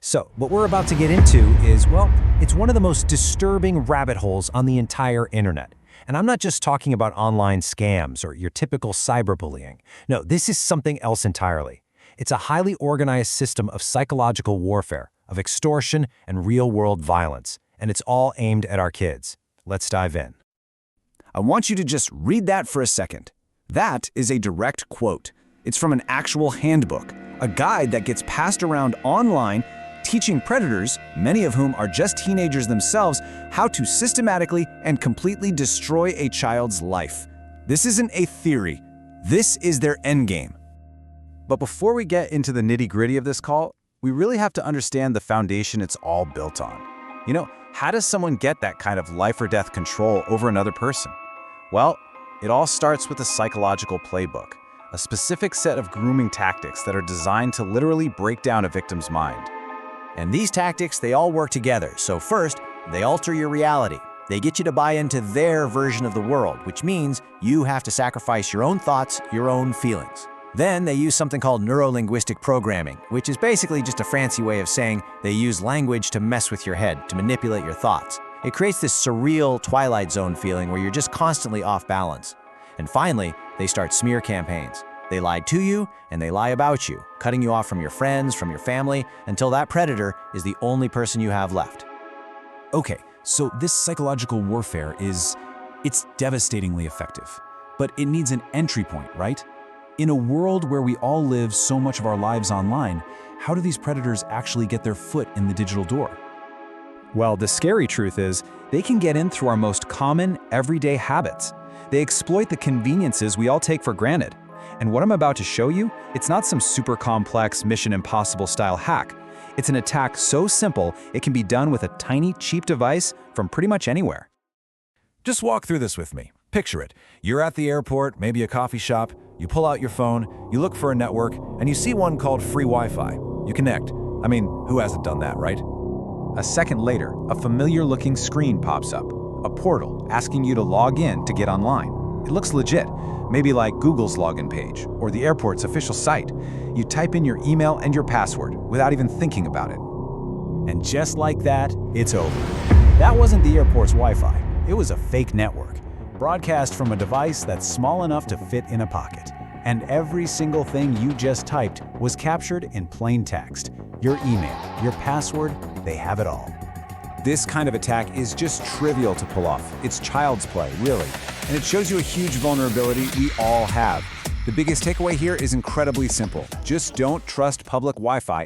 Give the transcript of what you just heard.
So, what we're about to get into is, well, it's one of the most disturbing rabbit holes on the entire internet. And I'm not just talking about online scams or your typical cyberbullying. No, this is something else entirely. It's a highly organized system of psychological warfare, of extortion and real-world violence, and it's all aimed at our kids. Let's dive in. I want you to just read that for a second. That is a direct quote. It's from an actual handbook, a guide that gets passed around online, teaching predators, many of whom are just teenagers themselves, how to systematically and completely destroy a child's life. This isn't a theory. This is their endgame. But before we get into the nitty-gritty of this call, we really have to understand the foundation it's all built on. How does someone get that kind of life or death control over another person? Well, it all starts with a psychological playbook, a specific set of grooming tactics that are designed to literally break down a victim's mind. And these tactics, they all work together. So first, they alter your reality. They get you to buy into their version of the world, which means you have to sacrifice your own thoughts, your own feelings. Then they use something called neuro-linguistic programming, which is basically just a fancy way of saying they use language to mess with your head, to manipulate your thoughts. It creates this surreal Twilight Zone feeling where you're just constantly off balance. And finally, they start smear campaigns. They lie to you and they lie about you, cutting you off from your friends, from your family, until that predator is the only person you have left. Okay, so this psychological warfare it's devastatingly effective. But it needs an entry point, right? In a world where we all live so much of our lives online, how do these predators actually get their foot in the digital door? Well, the scary truth is, they can get in through our most common, everyday habits. They exploit the conveniences we all take for granted. And what I'm about to show you, it's not some super complex Mission Impossible style hack. It's an attack so simple, it can be done with a tiny, cheap device from pretty much anywhere. Just walk through this with me. Picture it. You're at the airport, maybe a coffee shop, you pull out your phone, you look for a network, and you see one called free Wi-Fi. You connect. I mean, who hasn't done that, right? A second later, a familiar-looking screen pops up, a portal asking you to log in to get online. It looks legit, maybe like Google's login page or the airport's official site. You type in your email and your password without even thinking about it. And just like that, it's over. That wasn't the airport's Wi-Fi. It was a fake network, broadcast from a device that's small enough to fit in a pocket. And every single thing you just typed was captured in plain text. Your email, your password, they have it all. This kind of attack is just trivial to pull off. It's child's play, really. And it shows you a huge vulnerability we all have. The biggest takeaway here is incredibly simple. Just don't trust public Wi-Fi